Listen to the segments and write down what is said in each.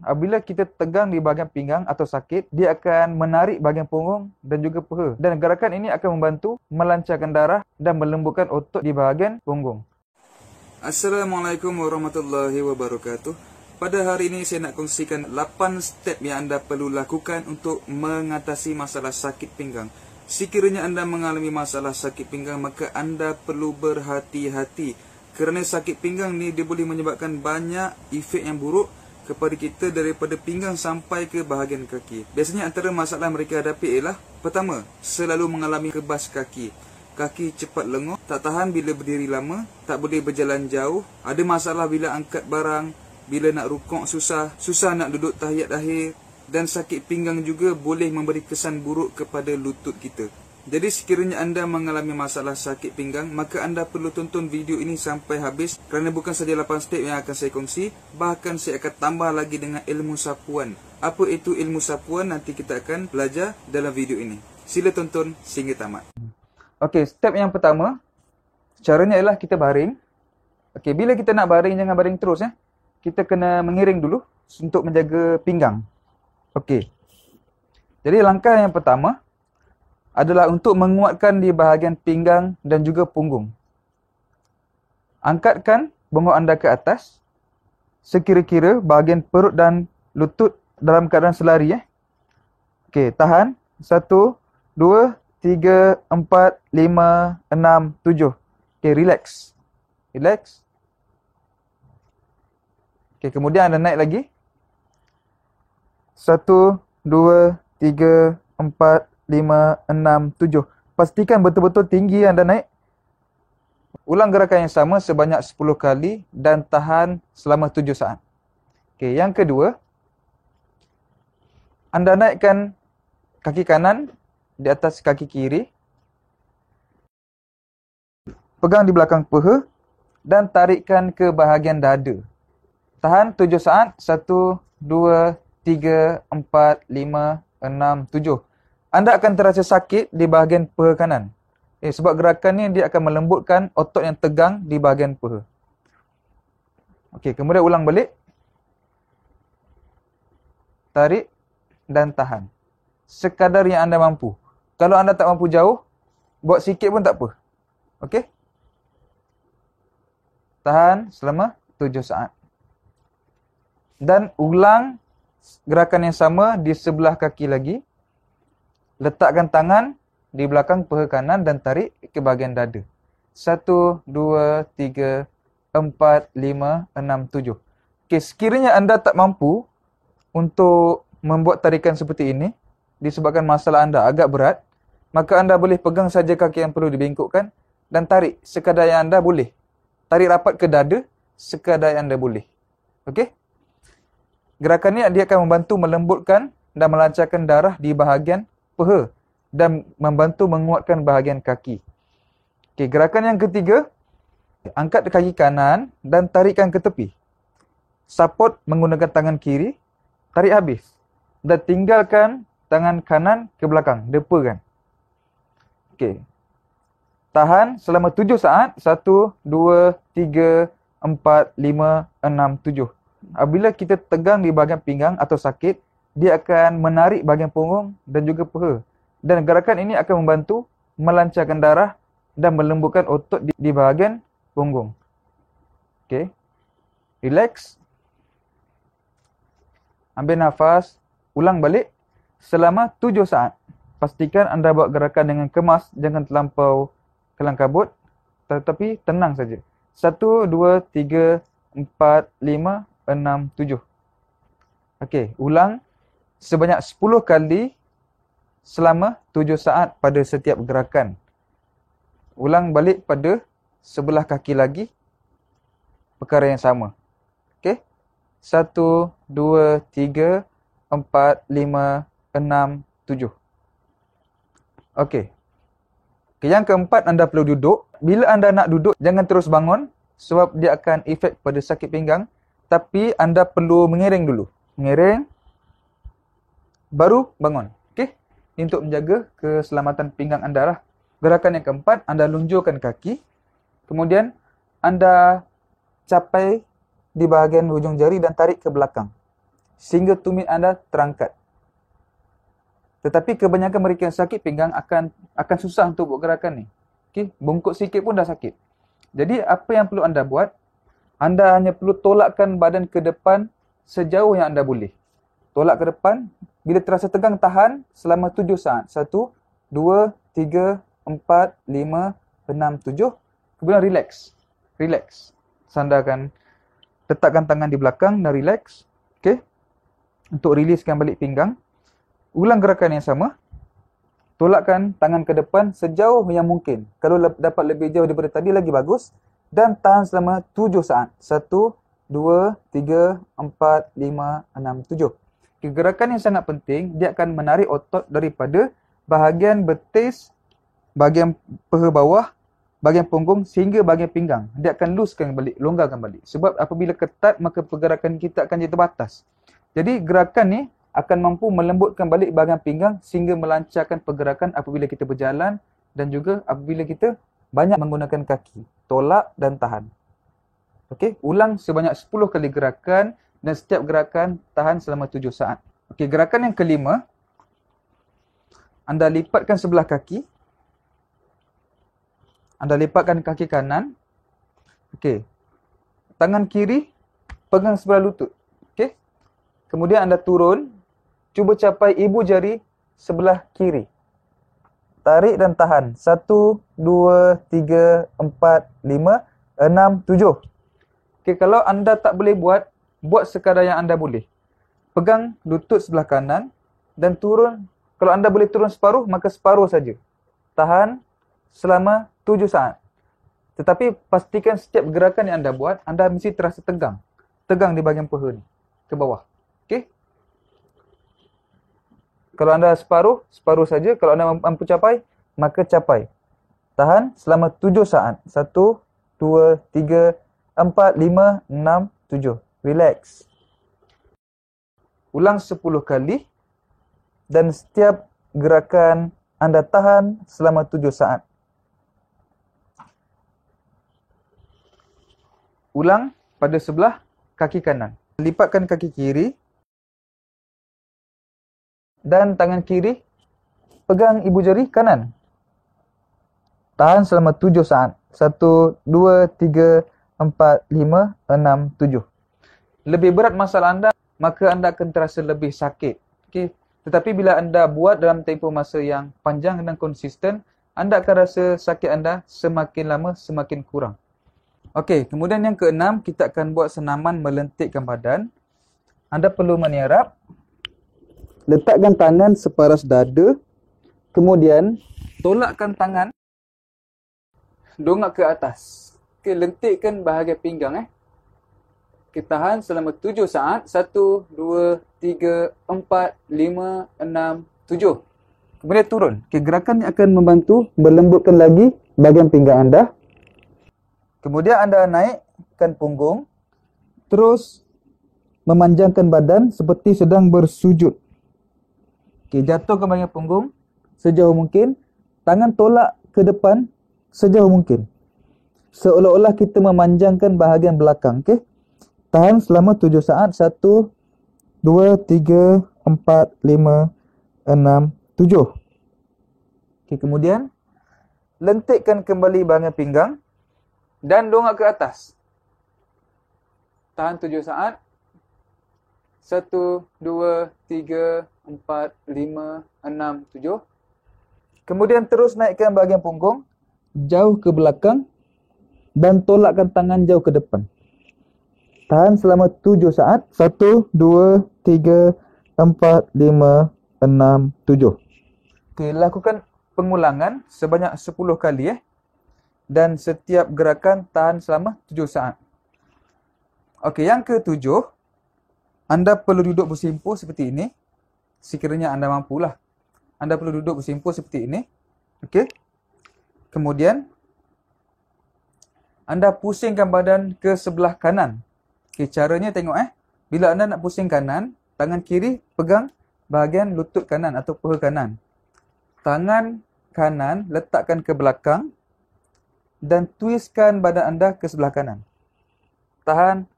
Apabila kita tegang di bahagian pinggang atau sakit, dia akan menarik bahagian punggung dan juga peha. Dan gerakan ini akan membantu melancarkan darah dan melembutkan otot di bahagian punggung. Assalamualaikum warahmatullahi wabarakatuh. Pada hari ini saya nak kongsikan 8 step yang anda perlu lakukan untuk mengatasi masalah sakit pinggang. Sekiranya anda mengalami masalah sakit pinggang, maka anda perlu berhati-hati. Kerana sakit pinggang ni dia boleh menyebabkan banyak efek yang buruk kepada kita daripada pinggang sampai ke bahagian kaki. Biasanya antara masalah mereka hadapi ialah, pertama, selalu mengalami kebas kaki. Kaki cepat lenguh, tak tahan bila berdiri lama, tak boleh berjalan jauh, ada masalah bila angkat barang, bila nak rukuk susah nak duduk tahiyat akhir, dan sakit pinggang juga boleh memberi kesan buruk kepada lutut kita. Jadi sekiranya anda mengalami masalah sakit pinggang, maka anda perlu tonton video ini sampai habis, kerana bukan saja 8 step yang akan saya kongsi, bahkan saya akan tambah lagi dengan ilmu sapuan. Apa itu ilmu sapuan? Nanti kita akan belajar dalam video ini. Sila tonton sehingga tamat. Okey, step yang pertama, caranya ialah kita baring. Okey, bila kita nak baring, jangan baring terus ya. Kita kena mengiring dulu untuk menjaga pinggang. Okey. Jadi langkah yang pertama adalah untuk menguatkan di bahagian pinggang dan juga punggung. Angkatkan bongok anda ke atas, sekira-kira bahagian perut dan lutut dalam keadaan selari. Okey, tahan. 1, 2, 3, 4, 5, 6, 7. Okey, relax. Relax. Okey, kemudian anda naik lagi. 1, 2, 3, 4, 5, 6, 7. Pastikan betul-betul tinggi anda naik. Ulang gerakan yang sama sebanyak 10 kali dan tahan selama 7 saat. Okey, yang kedua, anda naikkan kaki kanan di atas kaki kiri. Pegang di belakang peha dan tarikkan ke bahagian dada. Tahan 7 saat. 1, 2, 3, 4, 5, 6, 7. Anda akan terasa sakit di bahagian peha kanan. Sebab gerakan ni dia akan melembutkan otot yang tegang di bahagian peha. Okey, kemudian ulang balik. Tarik dan tahan. Sekadar yang anda mampu. Kalau anda tak mampu jauh, buat sikit pun tak apa. Okey? Tahan selama 7 saat. Dan ulang gerakan yang sama di sebelah kaki lagi. Letakkan tangan di belakang peha kanan dan tarik ke bahagian dada. 1, 2, 3, 4, 5, 6, 7. Okey, sekiranya anda tak mampu untuk membuat tarikan seperti ini, disebabkan masalah anda agak berat, maka anda boleh pegang saja kaki yang perlu dibengkokkan dan tarik sekadar yang anda boleh. Tarik rapat ke dada sekadar yang anda boleh. Okey? Gerakan ni dia akan membantu melembutkan dan melancarkan darah di bahagian peha dan membantu menguatkan bahagian kaki. Okey, gerakan yang ketiga, angkat kaki kanan dan tarikkan ke tepi. Support menggunakan tangan kiri, tarik habis dan tinggalkan tangan kanan ke belakang, depakan. Okey. Tahan selama 7 saat. 1, 2, 3, 4, 5, 6, 7. Apabila kita tegang di bahagian pinggang atau sakit, dia akan menarik bahagian punggung dan juga peha. Dan gerakan ini akan membantu melancarkan darah dan melembutkan otot di bahagian punggung. Okey. Relax. Ambil nafas. Ulang balik selama 7 saat. Pastikan anda buat gerakan dengan kemas, jangan terlampau kelang kabut, tetapi tenang saja. 1, 2, 3, 4, 5, 6, 7. Okey, ulang sebanyak 10 kali selama 7 saat pada setiap gerakan. Ulang balik pada sebelah kaki lagi, perkara yang sama. Okey? 1, 2, 3, 4, 5, 6, 7. Okey. Yang keempat, anda perlu duduk. Bila anda nak duduk, jangan terus bangun sebab dia akan efek pada sakit pinggang. Tapi anda perlu mengiring dulu. Mengiring, baru bangun. Okey? Ini untuk menjaga keselamatan pinggang anda lah. Gerakan yang keempat, anda lunjurkan kaki. Kemudian, anda capai di bahagian hujung jari dan tarik ke belakang. sehingga tumit anda terangkat. Tetapi kebanyakan mereka yang sakit pinggang akan susah untuk buat gerakan ni. Okay? Bungkuk sikit pun dah sakit. Jadi apa yang perlu anda buat? Anda hanya perlu tolakkan badan ke depan sejauh yang anda boleh. Tolak ke depan. Bila terasa tegang, tahan selama 7 saat. 1, 2, 3, 4, 5, 6, 7. Kemudian relax. Relax. Sandarkan, letakkan tangan di belakang dan relax. Okay? Untuk riliskan balik pinggang. Ulang gerakan yang sama. Tolakkan tangan ke depan sejauh yang mungkin. Kalau dapat lebih jauh daripada tadi, lagi bagus. Dan tahan selama 7 saat. 1, 2, 3, 4, 5, 6, 7. Gerakan yang sangat penting, dia akan menarik otot daripada bahagian betis, bahagian paha bawah, bahagian punggung sehingga bahagian pinggang. Dia akan loosekan balik, longgarkan balik. Sebab apabila ketat, maka pergerakan kita akan jadi terbatas. Jadi gerakan ni akan mampu melembutkan balik bahagian pinggang sehingga melancarkan pergerakan apabila kita berjalan dan juga apabila kita banyak menggunakan kaki. Tolak dan tahan. Okey, ulang sebanyak 10 kali gerakan dan setiap gerakan tahan selama 7 saat. Okey, gerakan yang kelima, anda lipatkan sebelah kaki. Anda lipatkan kaki kanan. Okey. Tangan kiri pegang sebelah lutut. Okey. Kemudian anda turun, cuba capai ibu jari sebelah kiri. Tarik dan tahan. 1, 2, 3, 4, 5, 6, 7. Okey, kalau anda tak boleh buat sekadar yang anda boleh. Pegang lutut sebelah kanan dan turun. Kalau anda boleh turun separuh, maka separuh saja. Tahan selama 7 saat. Tetapi pastikan setiap gerakan yang anda buat, anda mesti terasa tegang. Tegang di bahagian paha ni. Ke bawah. Okey? Kalau anda separuh, separuh saja. Kalau anda mampu capai, maka capai. Tahan selama 7 saat. 1, 2, 3, 4, 5, 6, 7. Relax. Ulang 10 kali. Dan setiap gerakan anda tahan selama 7 saat. Ulang pada sebelah kaki kanan. Lipatkan kaki kiri. Dan tangan kiri pegang ibu jari kanan. Tahan selama 7 saat. 1, 2, 3, 4, 5, 6, 7. Lebih berat masalah anda, maka anda akan terasa lebih sakit. Okay? Tetapi bila anda buat dalam tempoh masa yang panjang dan konsisten, anda akan rasa sakit anda semakin lama semakin kurang. Okey, kemudian yang keenam, kita akan buat senaman melentikkan badan. Anda perlu menyerap. Letakkan tangan separas dada. Kemudian, tolakkan tangan. Dongak ke atas. Okey, lentikkan bahagian pinggang. Kita tahan selama 7 saat. 1, 2, 3, 4, 5, 6, 7. Kemudian turun. Okey, gerakan ini akan membantu melembutkan lagi bahagian pinggang anda. Kemudian anda naikkan punggung. Terus memanjangkan badan seperti sedang bersujud. Okey, jatuhkan bahagian punggung sejauh mungkin. Tangan tolak ke depan sejauh mungkin. Seolah-olah kita memanjangkan bahagian belakang. Okey. Tahan selama 7 saat. 1, 2, 3, 4, 5, 6, 7. Okey, kemudian lentikkan kembali bahagian pinggang dan dongak ke atas. Tahan 7 saat. 1, 2, 3, 4, 5, 6, 7. Kemudian terus naikkan bahagian punggung jauh ke belakang dan tolakkan tangan jauh ke depan. Tahan selama 7 saat. 1, 2, 3, 4, 5, 6, 7. Okey, lakukan pengulangan sebanyak 10 kali. Dan setiap gerakan tahan selama 7 saat. Okey, yang ke-7. Anda perlu duduk bersimpuh seperti ini. Sekiranya anda mampulah. Anda perlu duduk bersimpuh seperti ini. Okey. Kemudian, anda pusingkan badan ke sebelah kanan. Okey, caranya tengok Bila anda nak pusing kanan, tangan kiri pegang bahagian lutut kanan atau paha kanan. Tangan kanan letakkan ke belakang dan twistkan badan anda ke sebelah kanan. Tahan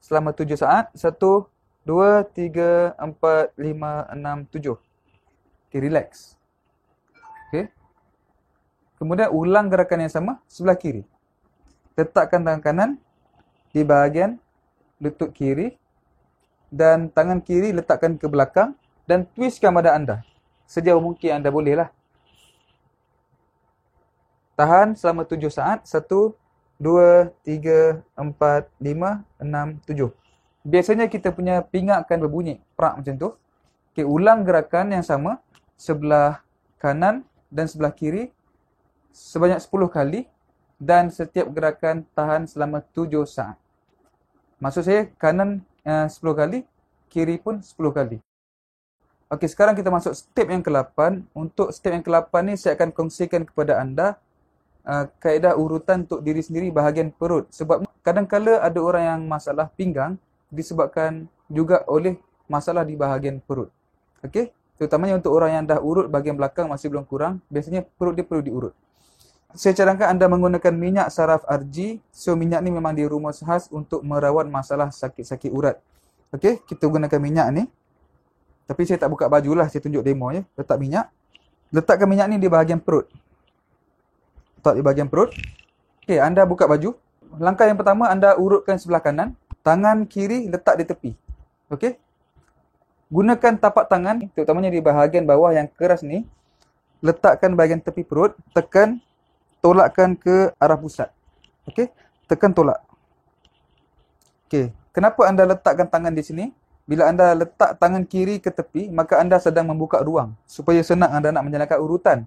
selama 7 saat. 1, 2, 3, 4, 5, 6, 7. Okay, relax. Okay. Kemudian ulang gerakan yang sama sebelah kiri. Letakkan tangan kanan di bahagian lutut kiri dan tangan kiri letakkan ke belakang dan twistkan badan anda. Sejauh mungkin anda boleh lah. Tahan selama 7 saat. 1, 2, 3, 4, 5, 6, 7. Biasanya kita punya pinggang akan berbunyi prak macam tu. Okay, ulang gerakan yang sama sebelah kanan dan sebelah kiri sebanyak 10 kali dan setiap gerakan tahan selama 7 saat. Maksud saya kanan 10 kali, kiri pun 10 kali. Okey, sekarang kita masuk step yang ke-8. Untuk step yang ke-8 ni saya akan kongsikan kepada anda kaedah urutan untuk diri sendiri bahagian perut. Sebab kadang-kala ada orang yang masalah pinggang disebabkan juga oleh masalah di bahagian perut. Okey, terutamanya untuk orang yang dah urut bahagian belakang masih belum kurang, biasanya perut dia perlu diurut. Saya cadangkan anda menggunakan minyak saraf RG. So minyak ni memang dirumus khas untuk merawat masalah sakit-sakit urat. Okey, kita gunakan minyak ni. Tapi saya tak buka baju lah, saya tunjuk demo je. Letak minyak. Letakkan minyak ni di bahagian perut. Letak di bahagian perut. Okey, anda buka baju. Langkah yang pertama, anda urutkan sebelah kanan. Tangan kiri letak di tepi. Okey. Gunakan tapak tangan, terutamanya di bahagian bawah yang keras ni. Letakkan bahagian tepi perut. Tekan, tolakkan ke arah pusat. Okey. Tekan, tolak. Okey. Kenapa anda letakkan tangan di sini? Bila anda letak tangan kiri ke tepi, maka anda sedang membuka ruang supaya senang anda nak menjalankan urutan.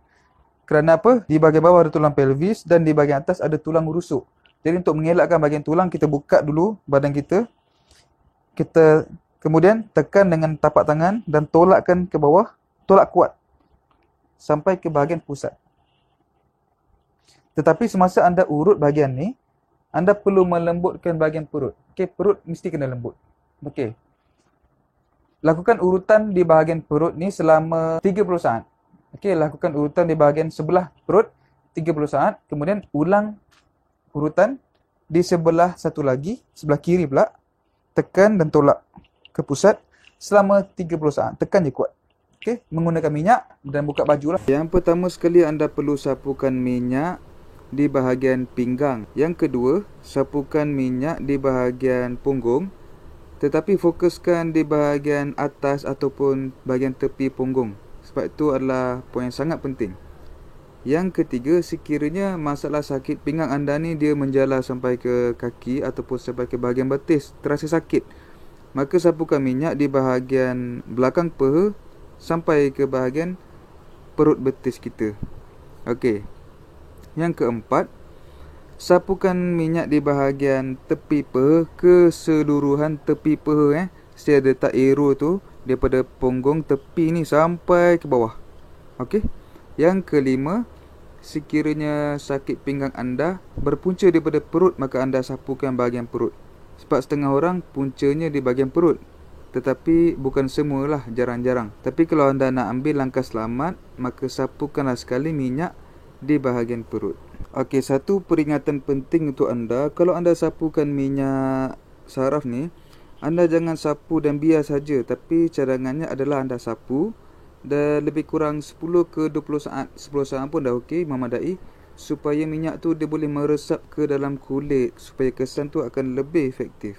Kerana apa? Di bahagian bawah ada tulang pelvis dan di bahagian atas ada tulang rusuk. Jadi untuk mengelakkan bahagian tulang, kita buka dulu badan kita. Kita kemudian tekan dengan tapak tangan dan tolakkan ke bawah. Tolak kuat sampai ke bahagian pusat. Tetapi semasa anda urut bahagian ni, anda perlu melembutkan bahagian perut. Okey, perut mesti kena lembut. Okey. Lakukan urutan di bahagian perut ni selama 30 saat. Okey, lakukan urutan di bahagian sebelah perut 30 saat. Kemudian ulang urutan di sebelah satu lagi, sebelah kiri pula. Tekan dan tolak ke pusat selama 30 saat. Tekan je kuat. Okey, menggunakan minyak dan buka baju lah. Yang pertama sekali anda perlu sapukan minyak di bahagian pinggang. Yang kedua, sapukan minyak di bahagian punggung. Tetapi fokuskan di bahagian atas ataupun bahagian tepi punggung. Sebab itu adalah poin yang sangat penting. Yang ketiga, sekiranya masalah sakit pinggang anda ni dia menjala sampai ke kaki ataupun sampai ke bahagian betis, terasa sakit, maka sapukan minyak di bahagian belakang peha sampai ke bahagian perut betis kita. Okey. Yang keempat, sapukan minyak di bahagian tepi peha, keseluruhan tepi peha. Saya letak arrow tu daripada punggung tepi ni sampai ke bawah. Okey. Yang kelima, sekiranya sakit pinggang anda berpunca daripada perut, maka anda sapukan bahagian perut. Sebab setengah orang puncanya di bahagian perut. Tetapi bukan semualah, jarang-jarang. Tapi kalau anda nak ambil langkah selamat, maka sapukanlah sekali minyak di bahagian perut. Okey, satu peringatan penting untuk anda. Kalau anda sapukan minyak saraf ni, anda jangan sapu dan biar saja. Tapi cadangannya adalah anda sapu dan lebih kurang 10 ke 20 saat. 10 saat pun dah okey, memadai. Supaya minyak tu dia boleh meresap ke dalam kulit. Supaya kesan tu akan lebih efektif.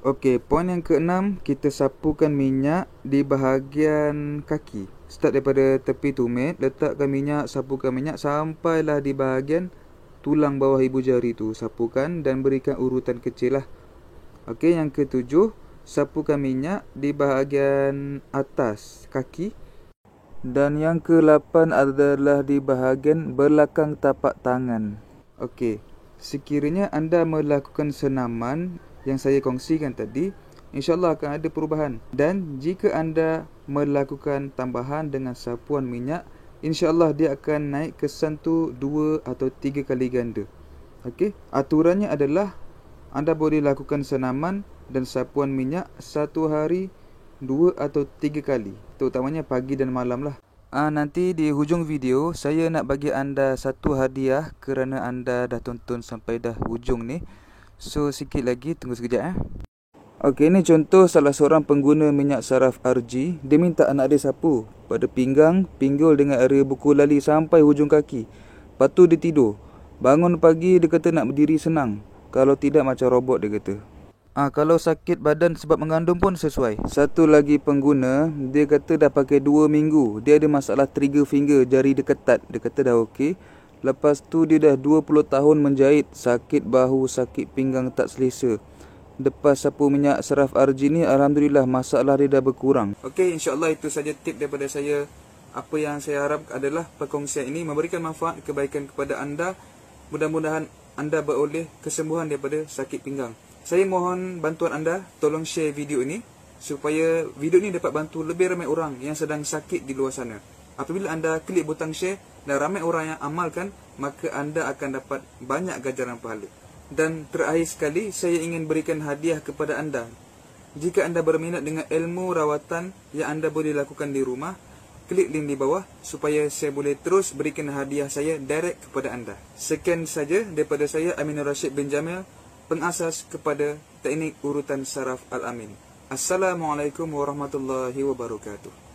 Okey, poin yang keenam, kita sapukan minyak di bahagian kaki. Start daripada tepi tumit, letakkan minyak, sapukan minyak sampailah di bahagian tulang bawah ibu jari tu. Sapukan dan berikan urutan kecil lah. Okey, yang ketujuh, sapukan minyak di bahagian atas kaki. Dan yang ke-8 adalah di bahagian belakang tapak tangan. Okey, sekiranya anda melakukan senaman yang saya kongsikan tadi, InsyaAllah akan ada perubahan. Dan jika anda melakukan tambahan dengan sapuan minyak, InsyaAllah dia akan naik kesan tu 2 atau 3 kali ganda. Okey, aturannya adalah anda boleh lakukan senaman dan sapuan minyak satu hari 2 atau 3 kali. Terutamanya pagi dan malam lah. Nanti di hujung video saya nak bagi anda satu hadiah kerana anda dah tonton sampai dah hujung ni. So sikit lagi, tunggu sekejap . Okey, ini contoh salah seorang pengguna minyak saraf RG. Dia minta anak dia sapu pada pinggang, pinggul dengan area buku lali sampai hujung kaki. Lepas tu dia tidur. Bangun pagi dia kata nak berdiri senang. Kalau tidak macam robot dia kata. Kalau sakit badan sebab mengandung pun sesuai. Satu lagi pengguna, dia kata dah pakai 2 minggu. Dia ada masalah trigger finger, jari dia ketat. Dia kata dah okey. Lepas tu dia dah 20 tahun menjahit, sakit bahu, sakit pinggang tak selesa. Lepas sapu minyak saraf RG ni, alhamdulillah masalah dia dah berkurang. Okey, insya-Allah itu saja tip daripada saya. Apa yang saya harap adalah perkongsian ini memberikan manfaat kebaikan kepada anda. Mudah-mudahan anda beroleh kesembuhan daripada sakit pinggang. Saya mohon bantuan anda, tolong share video ini supaya video ini dapat bantu lebih ramai orang yang sedang sakit di luar sana. Apabila anda klik butang share dan ramai orang yang amalkan, maka anda akan dapat banyak ganjaran pahala. Dan terakhir sekali, saya ingin berikan hadiah kepada anda. Jika anda berminat dengan ilmu rawatan yang anda boleh lakukan di rumah, klik link di bawah supaya saya boleh terus berikan hadiah saya direct kepada anda. Sekian saja daripada saya, Aminur Rashid bin Jamil, pengasas kepada teknik urutan saraf Al-Amin. Assalamualaikum warahmatullahi wabarakatuh.